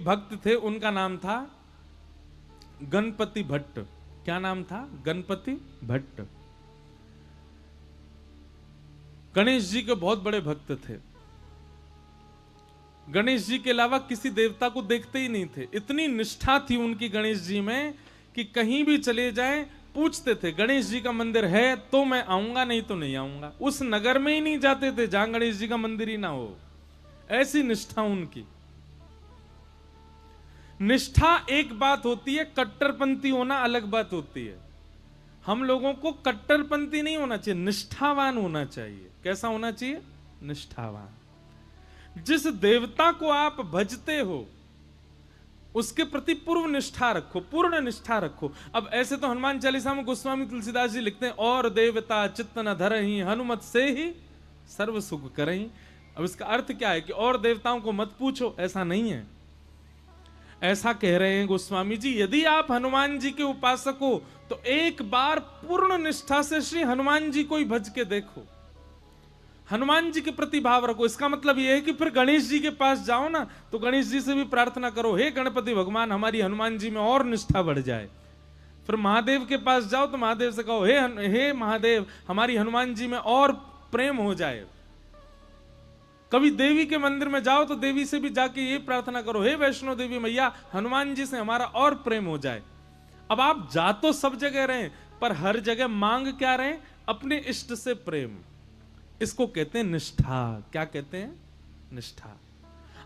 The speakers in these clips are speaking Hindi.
एक भक्त थे, उनका नाम था गणपति भट्ट। क्या नाम था? गणपति भट्ट। गणेश जी के बहुत बड़े भक्त थे। गणेश जी के अलावा किसी देवता को देखते ही नहीं थे। इतनी निष्ठा थी उनकी गणेश जी में कि कहीं भी चले जाएं पूछते थे गणेश जी का मंदिर है तो मैं आऊंगा, नहीं तो नहीं आऊंगा। उस नगर में ही नहीं जाते थे जहां गणेश जी का मंदिर ही ना हो। ऐसी निष्ठा उनकी। निष्ठा एक बात होती है, कट्टरपंथी होना अलग बात होती है। हम लोगों को कट्टरपंथी नहीं होना चाहिए, निष्ठावान होना चाहिए। कैसा होना चाहिए? निष्ठावान। जिस देवता को आप भजते हो उसके प्रति पूर्व निष्ठा रखो, पूर्ण निष्ठा रखो। अब ऐसे तो हनुमान चालीसा में गोस्वामी तुलसीदास जी लिखते हैं, और देवता चित्त न धरहि हनुमत से ही सर्व सुख करहि। अब इसका अर्थ क्या है कि और देवताओं को मत पूछो, ऐसा नहीं है। ऐसा कह रहे हैं गोस्वामी जी, यदि आप हनुमान जी के उपासक हो तो एक बार पूर्ण निष्ठा से श्री हनुमान जी को ही भज के देखो, हनुमान जी के प्रति भाव रखो। इसका मतलब यह है कि फिर गणेश जी के पास जाओ ना तो गणेश जी से भी प्रार्थना करो, हे गणपति भगवान हमारी हनुमान जी में और निष्ठा बढ़ जाए। फिर महादेव के पास जाओ तो महादेव से कहो, हे महादेव हमारी हनुमान जी में और प्रेम हो जाए। कभी देवी के मंदिर में जाओ तो देवी से भी जाके ये प्रार्थना करो, हे वैष्णो देवी मैया हनुमान जी से हमारा और प्रेम हो जाए। अब आप जा तो सब जगह रहे पर हर जगह मांग क्या रहे? अपने इष्ट से प्रेम। इसको कहते हैं निष्ठा। क्या कहते हैं? निष्ठा।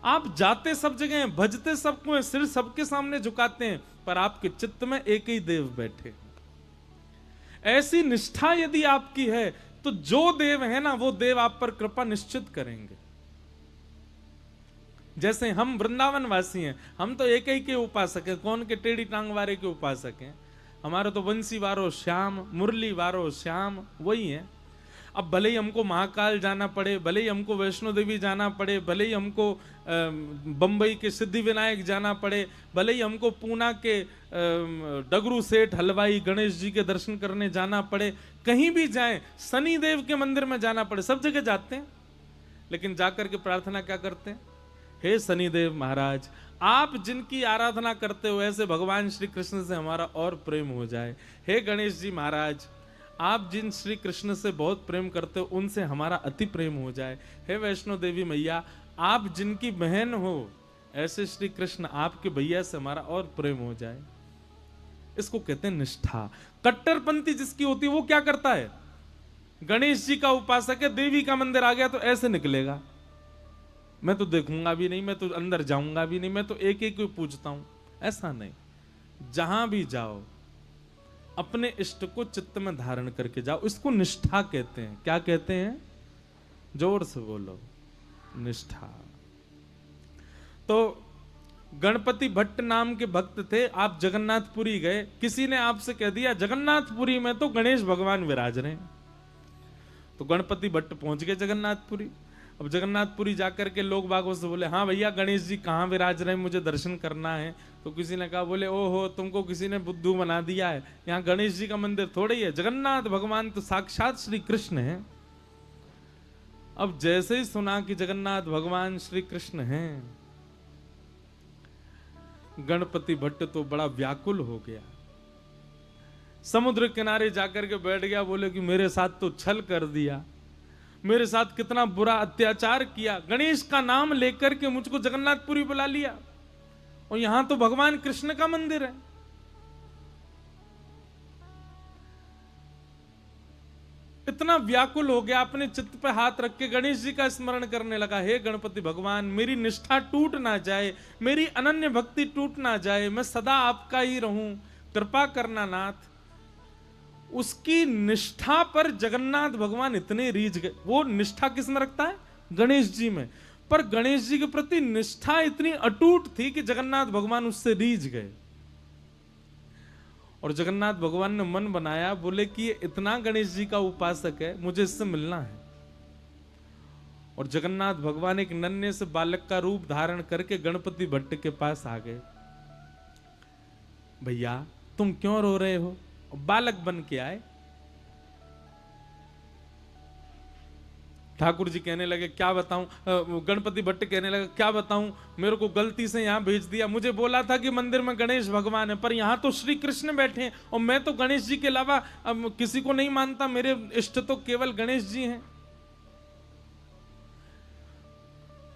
आप जाते सब जगह हैं, भजते सबको हैं, सिर सबके सामने झुकाते हैं, पर आपके चित्त में एक ही देव बैठे। ऐसी निष्ठा यदि आपकी है तो जो देव है ना वो देव आप पर कृपा निश्चित करेंगे। जैसे हम वृंदावन वासी हैं, हम तो एक ही के उपासक हैं। कौन के? टेढ़ी टांग वारे के उपासक हैं। हमारा तो बंसी वारो श्याम, मुरली वारो श्याम, वही है। अब भले ही हमको महाकाल जाना पड़े, भले ही हमको वैष्णो देवी जाना पड़े, भले ही हमको बंबई के सिद्धि विनायक जाना पड़े, भले ही हमको पूना के डगरू सेठ हलवाई गणेश जी के दर्शन करने जाना पड़े, कहीं भी जाएं, शनि देव के मंदिर में जाना पड़े, सब जगह जाते हैं। लेकिन जाकर के प्रार्थना क्या करते हैं? हे शनिदेव महाराज, आप जिनकी आराधना करते हो ऐसे भगवान श्री कृष्ण से हमारा और प्रेम हो जाए। हे गणेश जी महाराज, आप जिन श्री कृष्ण से बहुत प्रेम करते हो उनसे हमारा अति प्रेम हो जाए। हे वैष्णो देवी मैया, आप जिनकी बहन हो ऐसे श्री कृष्ण आपके भैया से हमारा और प्रेम हो जाए। इसको कहते हैं निष्ठा। कट्टरपंथी जिसकी होती है वो क्या करता है? गणेश जी का उपासक है, देवी का मंदिर आ गया तो ऐसे निकलेगा, मैं तो देखूंगा भी नहीं, मैं तो अंदर जाऊंगा भी नहीं, मैं तो एक एक को पूछता हूं। ऐसा नहीं, जहां भी जाओ अपने इष्ट को चित्त में धारण करके जाओ। इसको निष्ठा कहते हैं। क्या कहते हैं? जोर से बोलो, निष्ठा। तो गणपति भट्ट नाम के भक्त थे। आप जगन्नाथपुरी गए, किसी ने आपसे कह दिया जगन्नाथपुरी में तो गणेश भगवान विराज रहे हैं, तो गणपति भट्ट पहुंच गए जगन्नाथपुरी। अब जगन्नाथपुरी जाकर के लोग बागों से बोले, हाँ भैया गणेश जी कहाँ विराज रहे हैं, मुझे दर्शन करना है। तो किसी ने कहा, बोले ओहो तुमको किसी ने बुद्धू बना दिया है, यहाँ गणेश जी का मंदिर थोड़ा ही है, जगन्नाथ भगवान तो साक्षात श्री कृष्ण है। अब जैसे ही सुना कि जगन्नाथ भगवान श्री कृष्ण हैं, गणपति भट्ट तो बड़ा व्याकुल हो गया, समुद्र किनारे जाकर के बैठ गया। बोले कि मेरे साथ तो छल कर दिया, मेरे साथ कितना बुरा अत्याचार किया, गणेश का नाम लेकर के मुझको जगन्नाथपुरी बुला लिया और यहां तो भगवान कृष्ण का मंदिर है। इतना व्याकुल हो गया, अपने चित्त पे हाथ रख के गणेश जी का स्मरण करने लगा, हे गणपति भगवान मेरी निष्ठा टूट ना जाए, मेरी अनन्य भक्ति टूट ना जाए, मैं सदा आपका ही रहूं, कृपा करना नाथ। उसकी निष्ठा पर जगन्नाथ भगवान इतने रीझ गए। वो निष्ठा किस में रखता है? गणेश जी में। पर गणेश जी के प्रति निष्ठा इतनी अटूट थी कि जगन्नाथ भगवान उससे रीझ गए और जगन्नाथ भगवान ने मन बनाया, बोले कि ये इतना गणेश जी का उपासक है, मुझे इससे मिलना है। और जगन्नाथ भगवान एक नन्हे से बालक का रूप धारण करके गणपति भट्ट के पास आ गए। भैया तुम क्यों रो रहे हो? बालक बन के आए। ठाकुर जी कहने लगे क्या बताऊं, गणपति भट्ट कहने लगे क्या बताऊं, मेरे को गलती से यहाँ भेज दिया, मुझे बोला था कि मंदिर में गणेश भगवान है, पर यहाँ तो श्री कृष्ण बैठे हैं और मैं तो गणेश जी के अलावा किसी को नहीं मानता, मेरे इष्ट तो केवल गणेश जी हैं।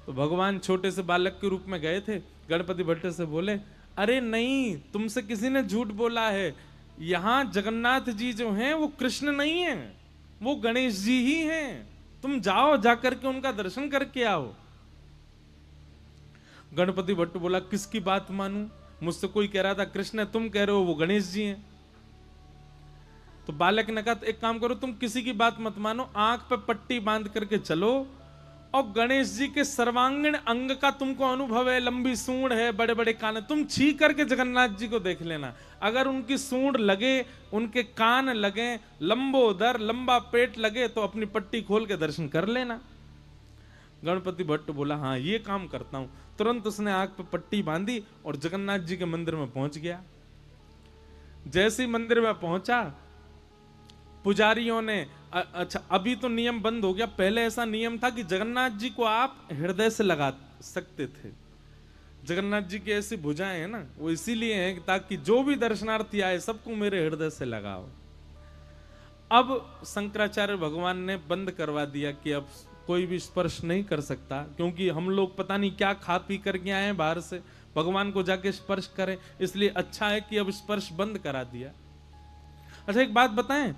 तो भगवान छोटे से बालक के रूप में गए थे, गणपति भट्ट से बोले अरे नहीं, तुमसे किसी ने झूठ बोला है, यहाँ जगन्नाथ जी जो हैं वो कृष्ण नहीं है, वो गणेश जी ही हैं, तुम जाओ, जाकर के उनका दर्शन करके आओ। गणपति भट्ट बोला किसकी बात मानूं, मुझसे कोई कह रहा था कृष्ण है, तुम कह रहे हो वो गणेश जी हैं। तो बालक ने कहा एक काम करो, तुम किसी की बात मत मानो, आंख पे पट्टी बांध करके चलो और गणेश जी के सर्वांगीण अंग का तुमको अनुभव है, लंबी सूंड है, बड़े बड़े कान है, तुम छी करके जगन्नाथ जी को देख लेना, अगर उनकी सूंड लगे, उनके कान लगे, लंबोदर लंबा पेट लगे तो अपनी पट्टी खोल के दर्शन कर लेना। गणपति भट्ट बोला हाँ ये काम करता हूं। तुरंत उसने आंख पे पट्टी बांधी और जगन्नाथ जी के मंदिर में पहुंच गया। जैसे ही मंदिर में पहुंचा, पुजारियों ने, अच्छा अभी तो नियम बंद हो गया, पहले ऐसा नियम था कि जगन्नाथ जी को आप हृदय से लगा सकते थे। जगन्नाथ जी की ऐसी भुजाएं हैं ना, वो इसीलिए हैं ताकि जो भी दर्शनार्थी आए सबको मेरे हृदय से लगाओ। अब शंकराचार्य भगवान ने बंद करवा दिया कि अब कोई भी स्पर्श नहीं कर सकता, क्योंकि हम लोग पता नहीं क्या खा पी करके आए हैं बाहर से, भगवान को जाके स्पर्श करें, इसलिए अच्छा है कि अब स्पर्श बंद करा दिया। अच्छा एक बात बताएं,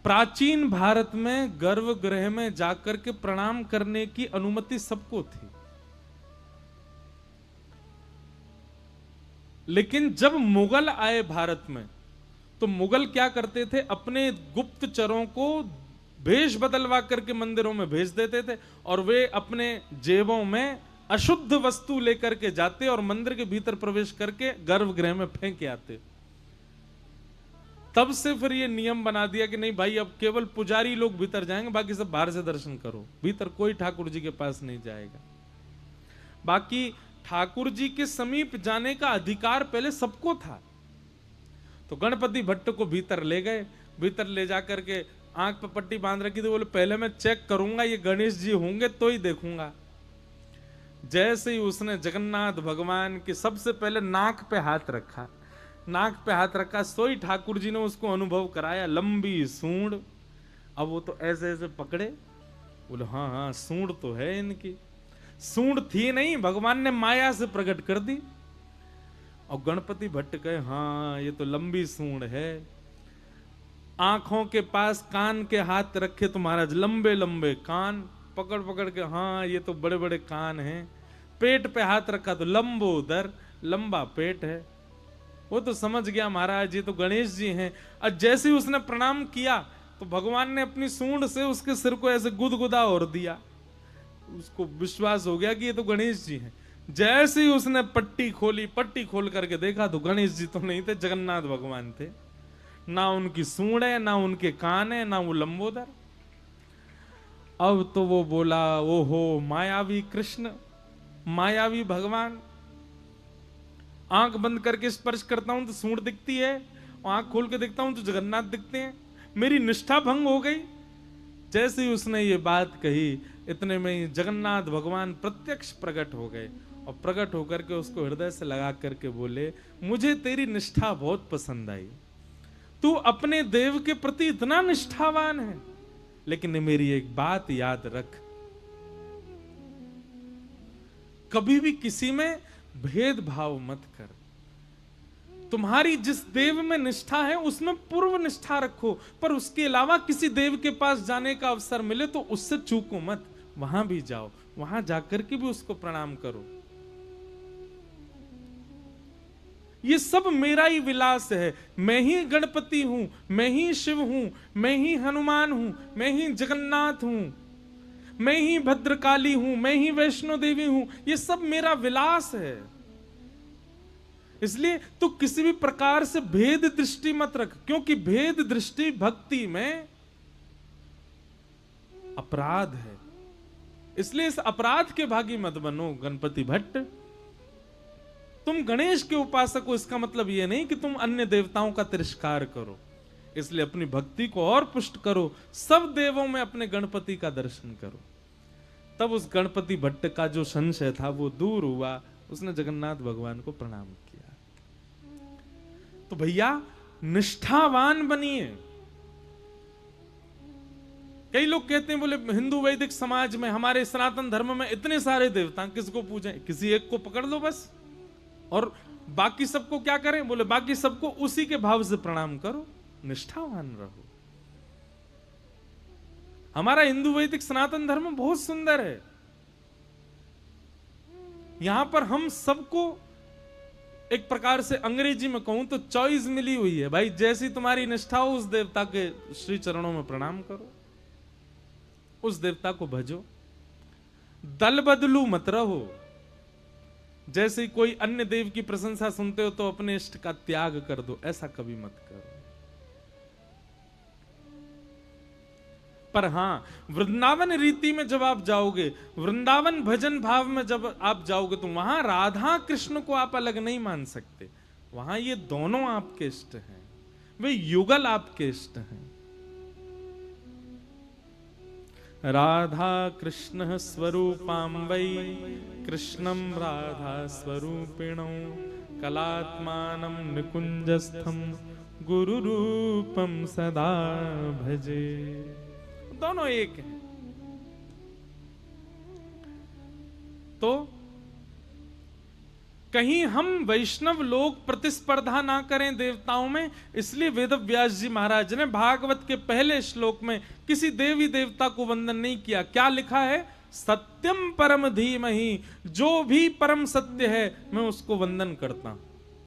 प्राचीन भारत में गर्भगृह में जाकर के प्रणाम करने की अनुमति सबको थी, लेकिन जब मुगल आए भारत में तो मुगल क्या करते थे, अपने गुप्तचरों को भेष बदलवा करके मंदिरों में भेज देते थे और वे अपने जेबों में अशुद्ध वस्तु लेकर के जाते और मंदिर के भीतर प्रवेश करके गर्भगृह में फेंक आते। तब से फिर ये नियम बना दिया कि नहीं भाई, अब केवल पुजारी लोग भीतर जाएंगे, बाकी सब बाहर से दर्शन करो, भीतर कोई ठाकुर जी के पास नहीं जाएगा। बाकी ठाकुर जी के समीप जाने का अधिकार पहले सबको था। तो गणपति भट्ट को भीतर ले गए, भीतर ले जाकर के आंख पर पट्टी बांध रखी थी, बोले पहले मैं चेक करूंगा ये गणेश जी होंगे तो ही देखूंगा। जैसे ही उसने जगन्नाथ भगवान के सबसे पहले नाक पे हाथ रखा, नाक पे हाथ रखा, सोई ठाकुर जी ने उसको अनुभव कराया, लंबी सूंड। अब वो तो ऐसे ऐसे पकड़े, बोले हाँ हाँ सूंड तो है इनकी, सूंड थी नहीं, भगवान ने माया से प्रकट कर दी। और गणपति भट्ट कहे हाँ ये तो लंबी सूंड है। आंखों के पास कान के हाथ रखे तो महाराज लंबे लंबे कान, पकड़ पकड़ के हाँ ये तो बड़े बड़े कान हैं। पेट पे हाथ रखा तो लंबोदर लंबा पेट है। वो तो समझ गया महाराज ये तो गणेश जी हैं। और जैसे ही उसने प्रणाम किया तो भगवान ने अपनी सूंड से उसके सिर को ऐसे गुदगुदा और दिया, उसको विश्वास हो गया कि ये तो गणेश जी हैं। जैसे ही उसने पट्टी खोली, पट्टी खोल करके देखा तो गणेश जी तो नहीं थे, जगन्नाथ भगवान थे। ना उनकी सूंड है, ना उनके कान है, ना वो लंबोदर। अब तो वो बोला ओहो मायावी कृष्ण, मायावी भगवान। आंख बंद करके स्पर्श करता हूं तो सूंड दिखती है, और आंख खोल के देखता हूं तो जगन्नाथ दिखते हैं, मेरी निष्ठा भंग हो गई। जैसे ही उसने ये बात कही, इतने में ही जगन्नाथ भगवान प्रत्यक्ष प्रकट हो गए और प्रकट होकर के उसको हृदय से लगा करके बोले मुझे तेरी निष्ठा बहुत पसंद आई, तू अपने देव के प्रति इतना निष्ठावान है, लेकिन मेरी एक बात याद रख, कभी भी किसी में भेदभाव मत कर। तुम्हारी जिस देव में निष्ठा है उसमें पूर्व निष्ठा रखो, पर उसके अलावा किसी देव के पास जाने का अवसर मिले तो उससे चूको मत, वहां भी जाओ, वहां जाकर के भी उसको प्रणाम करो। ये सब मेरा ही विलास है, मैं ही गणपति हूं, मैं ही शिव हूं, मैं ही हनुमान हूं, मैं ही जगन्नाथ हूं, मैं ही भद्रकाली हूं, मैं ही वैष्णो देवी हूं, ये सब मेरा विलास है। इसलिए तो किसी भी प्रकार से भेद दृष्टि मत रख, क्योंकि भेद दृष्टि भक्ति में अपराध है। इसलिए इस अपराध के भागी मत बनो गणपति भट्ट। तुम गणेश के उपासक हो, इसका मतलब यह नहीं कि तुम अन्य देवताओं का तिरस्कार करो। इसलिए अपनी भक्ति को और पुष्ट करो, सब देवों में अपने गणपति का दर्शन करो। तब उस गणपति भट्ट का जो संशय था वो दूर हुआ, उसने जगन्नाथ भगवान को प्रणाम किया। तो भैया निष्ठावान बनिए। कई लोग कहते हैं, बोले हिंदू वैदिक समाज में, हमारे सनातन धर्म में इतने सारे देवता, किसको पूजें? किसी एक को पकड़ लो बस, और बाकी सबको क्या करें? बोले बाकी सबको उसी के भाव से प्रणाम करो, निष्ठावान रहो। हमारा हिंदू वैदिक सनातन धर्म बहुत सुंदर है। यहां पर हम सबको एक प्रकार से अंग्रेजी में कहूं तो चॉइस मिली हुई है भाई, जैसी तुम्हारी निष्ठा हो उस देवता के श्री चरणों में प्रणाम करो, उस देवता को भजो, दल बदलू मत रहो। जैसे कोई अन्य देव की प्रशंसा सुनते हो तो अपने इष्ट का त्याग कर दो, ऐसा कभी मत करो। पर हां, वृंदावन रीति में जब आप जाओगे, वृंदावन भजन भाव में जब आप जाओगे, तो वहां राधा कृष्ण को आप अलग नहीं मान सकते। वहां ये दोनों आपके इष्ट हैं, वे युगल आपके इष्ट हैं। राधा कृष्ण स्वरूपां वै कृष्णं राधा स्वरूपिणौ कलात्मानं निकुंजस्थं गुरु रूपम सदा भजे। दोनों एक हैं। तो कहीं हम वैष्णव लोग प्रतिस्पर्धा ना करें देवताओं में, इसलिए वेदव्यास जी महाराज ने भागवत के पहले श्लोक में किसी देवी देवता को वंदन नहीं किया। क्या लिखा है? सत्यम परम धीमहि, जो भी परम सत्य है मैं उसको वंदन करता हूं।